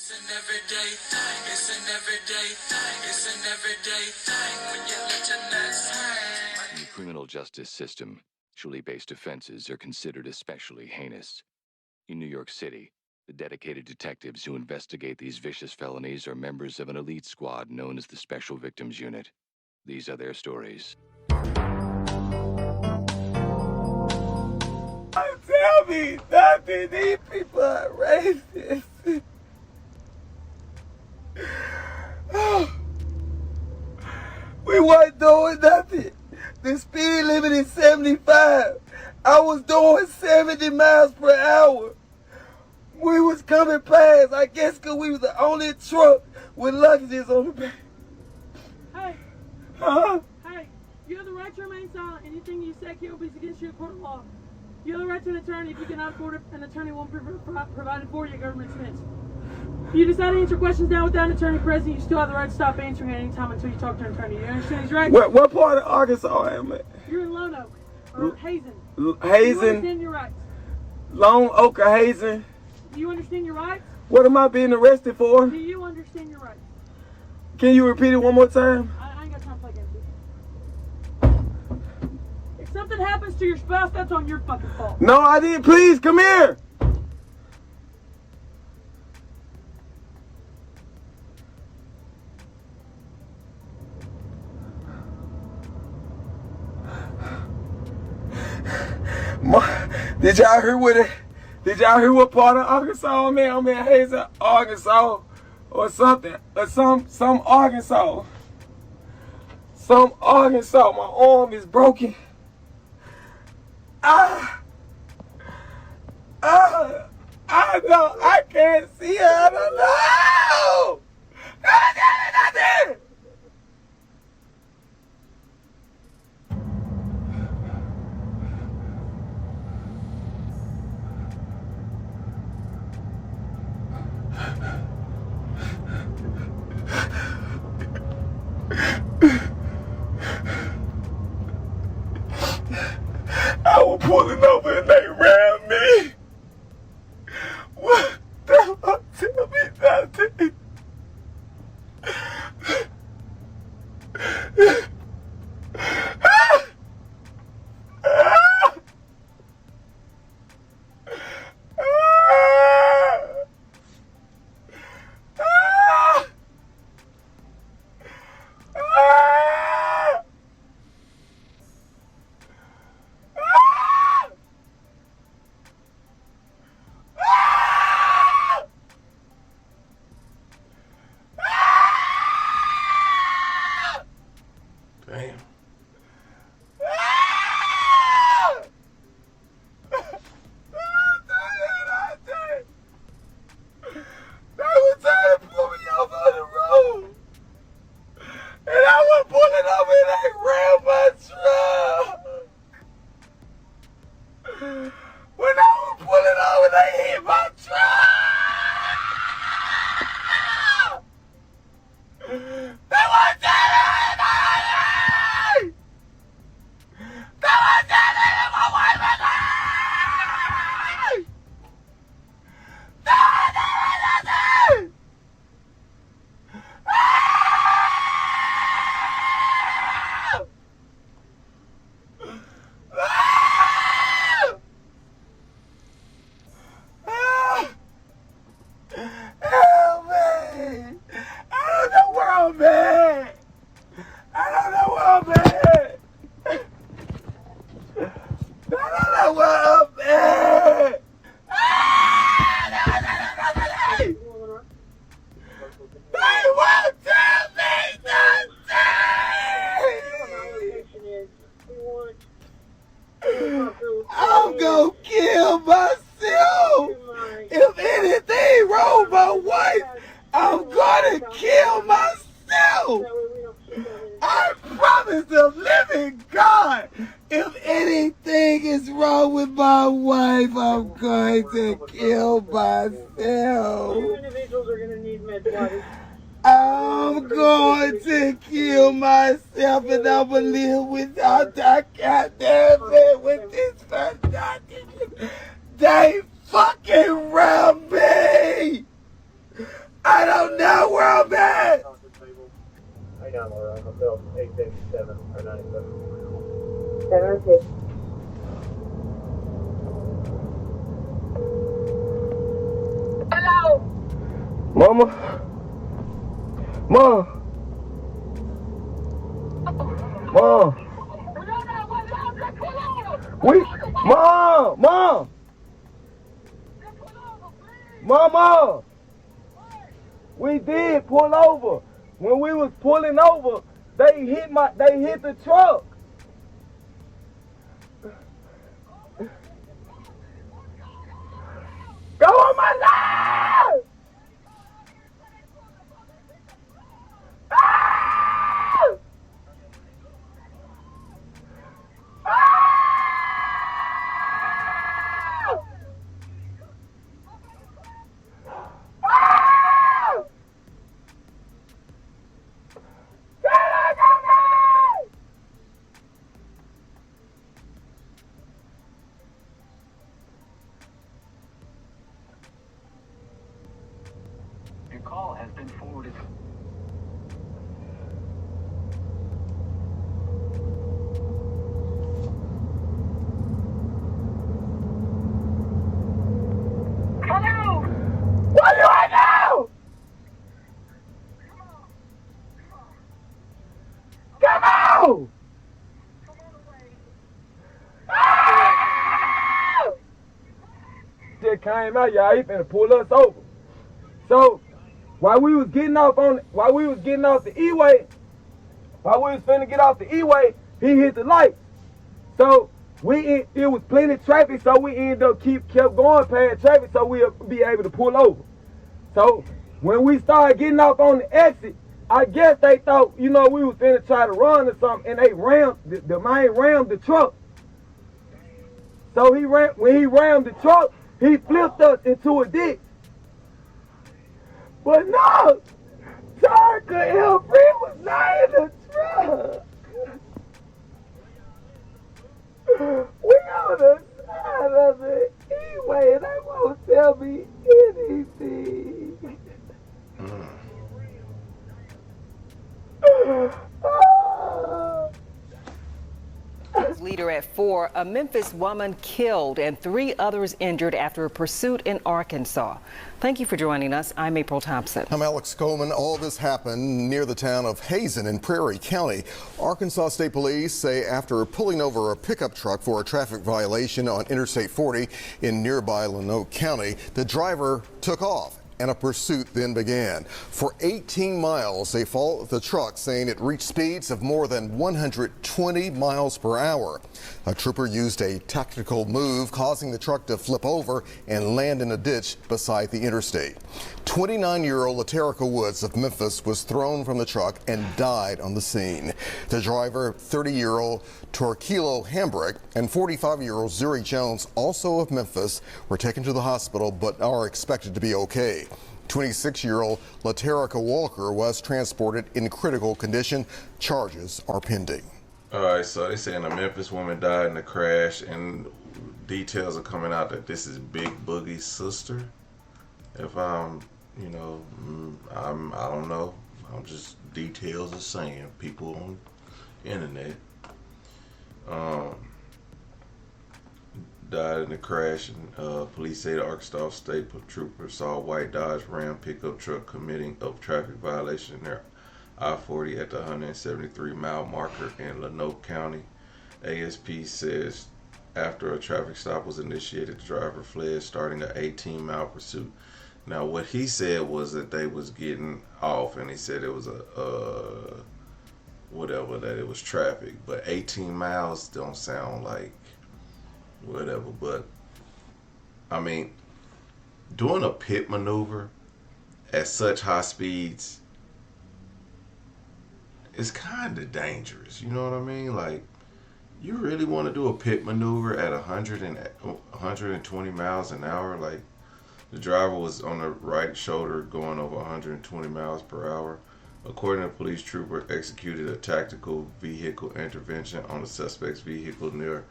It's an everyday thing. It's an everyday thing. It's an everyday thing when you let your nuts hang. In the criminal justice system, sexually-based offenses are considered especially heinous. In New York City, the dedicated detectives who investigate these vicious felonies are members of an elite squad known as the Special Victims Unit. These are their stories. Tell me nothing. These people are racist. We weren't doing nothing. The speed limit is 75. I was doing 70 miles per hour. We was coming past, I guess because we was the only truck with luggages on the back. Hey. Huh? Hey, you have the right to remain silent. Anything you say here will be against your court of law. You have the right to an attorney. If you cannot afford an attorney, won't be provided for you at government expense. If you decide to answer questions now without an attorney present, you still have the right to stop answering at any time until you talk to an attorney. You understand these rights? What part of Arkansas am I? You're in Lone Oak, or Hazen. Hazen? You understand your rights? Lone Oak or Hazen? Do you understand your rights? What am I being arrested for? Do you understand your rights? Can you repeat it one more time? I ain't got time to play games. If something happens to your spouse, that's on your fucking fault. No, I didn't. Please, come here. Did y'all hear what it? Did y'all hear what part of Arkansas I'm in? I'm in Hazen, Arkansas, or something, or some Arkansas. Some Arkansas. My arm is broken. I know. I can't see her. I don't know. Nothing. I was pulling over and they rammed me. What the fuck? Tell me nothing. Damn. They were trying to pull me off on the road. And I was pulling over and they rammed my truck. When I was pulling over, they hit my truck. They were trying to hit me. They were trying to hit my wife and I. They were trying to hit me. Help me! I don't know where I'm at! I don't know where I'm at! I don't know where I'm at! They won't tell me nothing! I'm gonna kill myself! If anything wrong with my wife, I'm gonna kill myself! I promise the living God, if anything is wrong with my wife, I'm going to kill myself. Individuals are going to need med bodies. I'm going to kill myself and I'm going to live without that goddamn it with this fantastic. They fucking robbed me! I don't know where I'm at. I got more on Hotel 857 or 97. 706. Hello. Mama. Mom. Mom. Mom. Mama. We did pull over. When we was pulling over, they hit the truck. Go on my life! Ah! Ah! Ah! Your call has been forwarded. Hello. What do I do? Come on! Ah! Just came out, y'all. He finna pull us over. So while we was getting off the E-way, while we was finna get off the E-way, he hit the light. So it was plenty of traffic, so we ended up kept going past traffic so we'll be able to pull over. So when we started getting off on the exit, I guess they thought, we was finna try to run or something, and they rammed the man rammed the truck. So when he rammed the truck, he flipped us into a ditch. But no, Tarka Elfrey was not in the truck. We on the side of the E-way and they won't tell me anything. Leader at 4, a Memphis woman killed and 3 others injured after a pursuit in Arkansas. Thank you for joining us. I'm April Thompson. I'm Alex Coleman. All this happened near the town of Hazen in Prairie County. Arkansas State Police say after pulling over a pickup truck for a traffic violation on Interstate 40 in nearby Lanoke County, the driver took off and a pursuit then began. For 18 miles, they followed the truck, saying it reached speeds of more than 120 miles per hour. A trooper used a tactical move, causing the truck to flip over and land in a ditch beside the interstate. 29-year-old Laterica Woods of Memphis was thrown from the truck and died on the scene. The driver, 30-year-old Torquilo Hambrick, and 45-year-old Zuri Jones, also of Memphis, were taken to the hospital but are expected to be okay. 26-year-old Laterica Walker was transported in critical condition. Charges are pending. All right, so they saying a Memphis woman died in the crash, and details are coming out that this is Big Boogie's sister. If I don't know. I'm just details are saying people on the internet. Died in the crash, and police say the Arkansas State Trooper saw a white Dodge Ram pickup truck committing a traffic violation near I-40 at the 173-mile marker in Lanoke County. ASP says after a traffic stop was initiated, the driver fled, starting an 18-mile pursuit. Now, what he said was that they was getting off, and he said it was that it was traffic. But 18 miles don't sound like whatever. But I mean, doing a pit maneuver at such high speeds is kind of dangerous. You know what I mean? Like, you really want to do a pit maneuver at 120 miles an hour? Like, the driver was on the right shoulder going over 120 miles per hour. According to police, trooper executed a tactical vehicle intervention on the suspect's vehicle near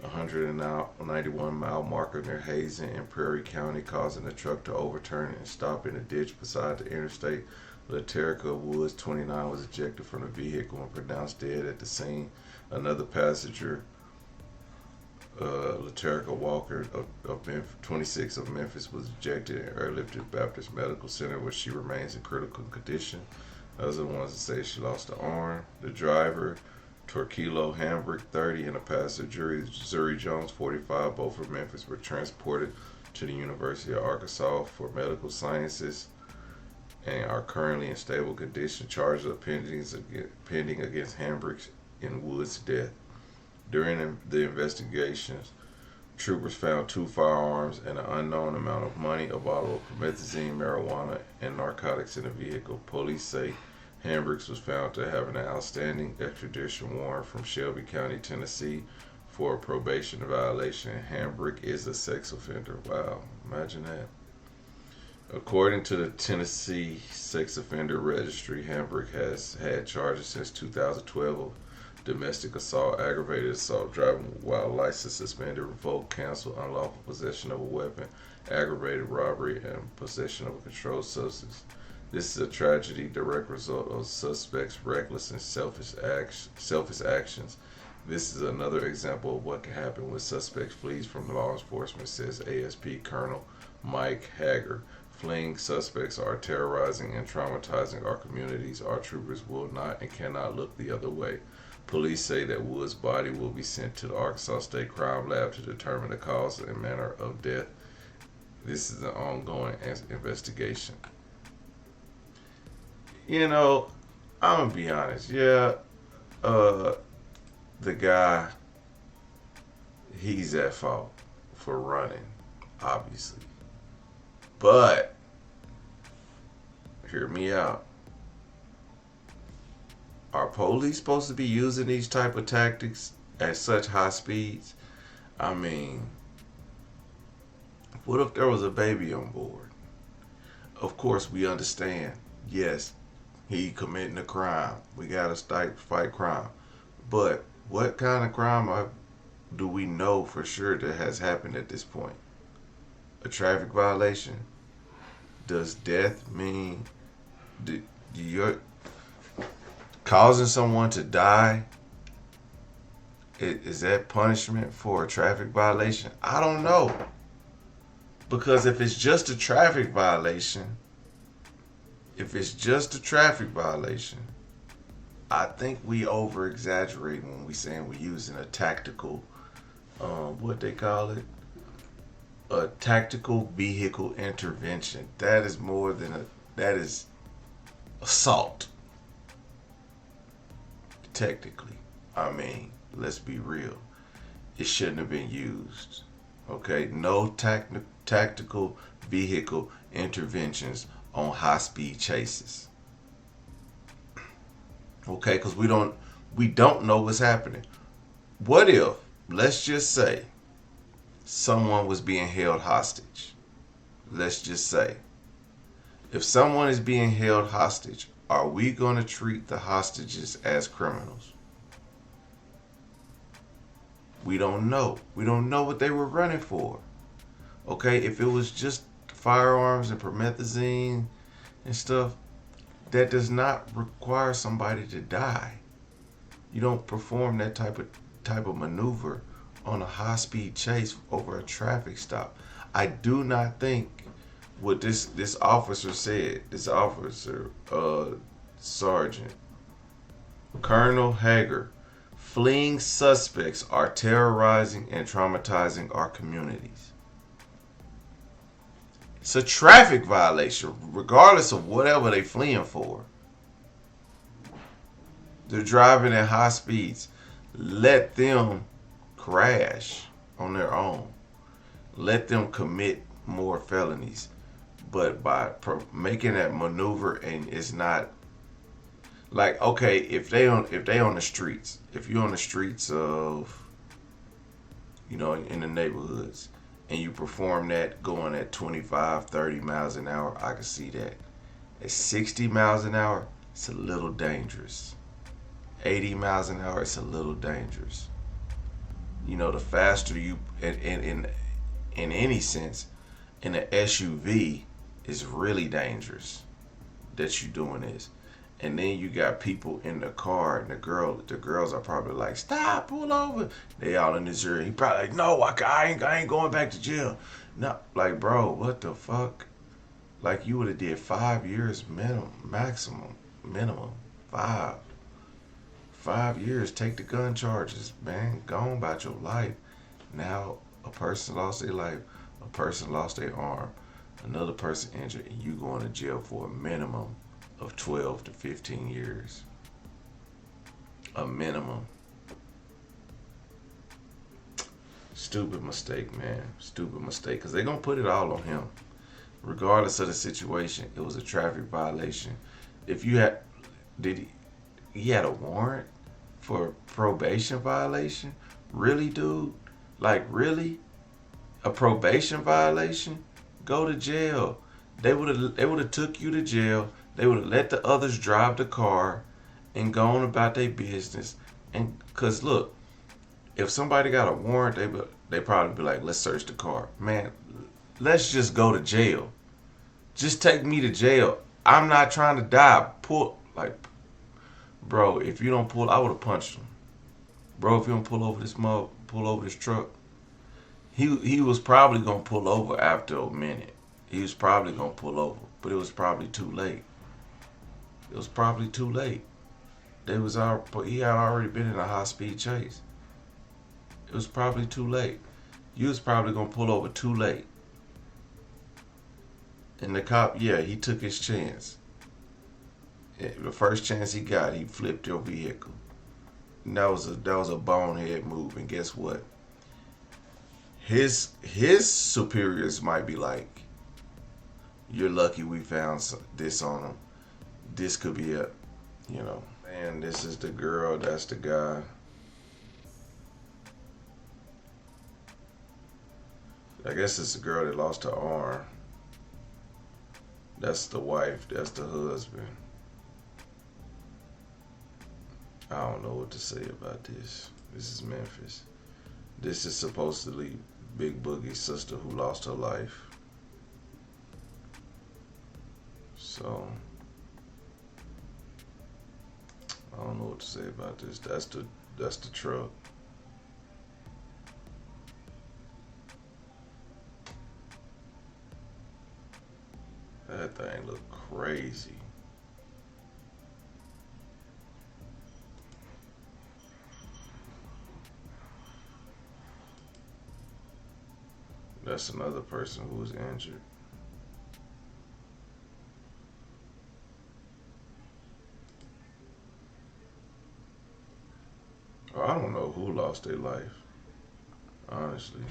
191 mile marker near Hazen in Prairie County, causing the truck to overturn and stop in a ditch beside the interstate. Laterica Woods, 29, was ejected from the vehicle and pronounced dead at the scene. Another passenger, Laterica Walker, of 26 of Memphis, was ejected in Airlifted Baptist Medical Center, where she remains in critical condition. Other ones that say she lost an arm. The driver, Torquilo Hambrick, 30, and the passenger, Zuri Jones, 45, both from Memphis, were transported to the University of Arkansas for medical sciences and are currently in stable condition. Charges are pending against Hambrick in Wood's death. During the investigations, troopers found 2 firearms and an unknown amount of money, a bottle of promethazine, marijuana, and narcotics in the vehicle. Police say Hambrick was found to have an outstanding extradition warrant from Shelby County, Tennessee, for a probation violation. Hambrick is a sex offender. Wow, imagine that. According to the Tennessee Sex Offender Registry, Hambrick has had charges since 2012 of domestic assault, aggravated assault, driving while license suspended, revoked, canceled, unlawful possession of a weapon, aggravated robbery, and possession of a controlled substance. This is a tragedy, direct result of suspects' reckless and selfish actions. This is another example of what can happen when suspects flees from law enforcement, says ASP Colonel Mike Hager. Fleeing suspects are terrorizing and traumatizing our communities. Our troopers will not and cannot look the other way. Police say that Wood's body will be sent to the Arkansas State Crime Lab to determine the cause and manner of death. This is an ongoing investigation. You know, I'm gonna be honest. Yeah, the guy, he's at fault for running, obviously. But hear me out. Are police supposed to be using these type of tactics at such high speeds? I mean, what if there was a baby on board? Of course, we understand. Yes, he committing a crime. We gotta fight crime. But what kind of crime do we know for sure that has happened at this point? A traffic violation? Does death mean you're causing someone to die? Is that punishment for a traffic violation? I don't know. Because if it's just a traffic violation, I think we over exaggerate when we saying we're using a tactical, what they call it? A tactical vehicle intervention. That is that is assault. Technically. I mean, let's be real. It shouldn't have been used. Okay? No tactical vehicle interventions on high-speed chases. Okay? Because we don't know what's happening. What if, let's just say, someone was being held hostage? Let's just say. If someone is being held hostage, are we going to treat the hostages as criminals? We don't know. We don't know what they were running for. Okay, if it was just firearms and promethazine and stuff, that does not require somebody to die. You don't perform that type of maneuver on a high-speed chase over a traffic stop. I do not think what this officer said, Sergeant Colonel Hager, fleeing suspects are terrorizing and traumatizing our communities. It's a traffic violation, regardless of whatever they're fleeing for. They're driving at high speeds. Let them crash on their own. Let them commit more felonies. But by making that maneuver, and it's not like, okay, if they on the streets, if you're on the streets of, in the neighborhoods, and you perform that going at 25, 30 miles an hour, I can see that. At 60 miles an hour, it's a little dangerous. 80 miles an hour, it's a little dangerous. You know, the faster you, in any sense, in an SUV is really dangerous that you doing this. And then you got people in the car, and the girls are probably like, "Stop, pull over." They all in his ear. He probably like, "No, I ain't going back to jail." No, like, bro, what the fuck? Like, you would have did 5 years minimum 5. 5 years. Take the gun charges, man. Go on about your life. Now a person lost their life, a person lost their arm, another person injured, and you going to jail for a minimum of 12 to 15 years. A minimum. Stupid mistake, man. Stupid mistake. Because they're going to put it all on him. Regardless of the situation, it was a traffic violation. If you had, he had a warrant for probation violation? Really, dude? Like, really? A probation violation? Go to jail. They would have took you to jail. They would have let the others drive the car and gone about their business. And cause look, if somebody got a warrant, they probably be like, let's search the car. Man, let's just go to jail. Just take me to jail. I'm not trying to die. Bro, if you don't pull, I would have punched him. Bro, if you don't pull over this truck, he was probably gonna pull over after a minute. He was probably gonna pull over, but it was probably too late. It was probably too late. He had already been in a high-speed chase. It was probably too late. You was probably gonna pull over too late. And the cop, yeah, he took his chance. The first chance he got, he flipped your vehicle. And that was a bonehead move. And guess what? His superiors might be like, "You're lucky we found this on him. This could be a, man, this is the girl, that's the guy." I guess it's the girl that lost her arm. That's the wife, that's the husband. I don't know what to say about this. This is Memphis. This is supposedly Big Boogie's sister who lost her life. So, I don't know what to say about this. That's the truck. That thing look crazy. That's another person who was injured. I don't know who lost their life, honestly.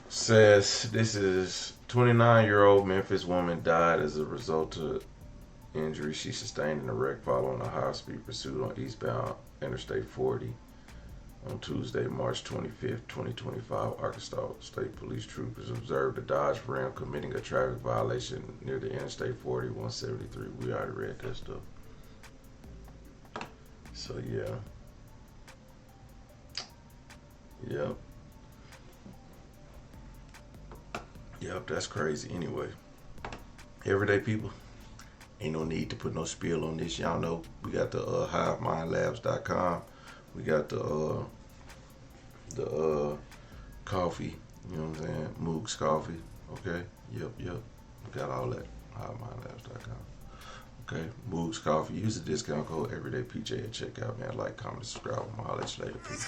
Says this is 29-year-old Memphis woman died as a result of injury she sustained in a wreck following a high-speed pursuit on eastbound Interstate 40 on Tuesday, March 25th, 2025. Arkansas State Police troopers observed a Dodge Ram committing a traffic violation near the Interstate 40, 173. We already read that stuff. So yeah. Yep. Yep, that's crazy. Anyway, everyday people, ain't no need to put no spiel on this. Y'all know we got the HiveMindLabs.com. We got the coffee. You know what I'm saying? Moog's coffee. Okay. Yep. We got all that. HiveMindLabs.com. Okay. Moog's coffee. Use the discount code everydaypj at checkout. Man, like, comment, subscribe. I'm gonna holler at you later. Peace.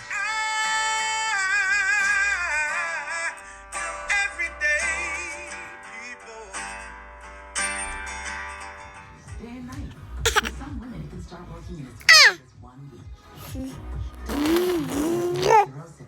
Day and night. For some women, it can start working in as quick as 1 week.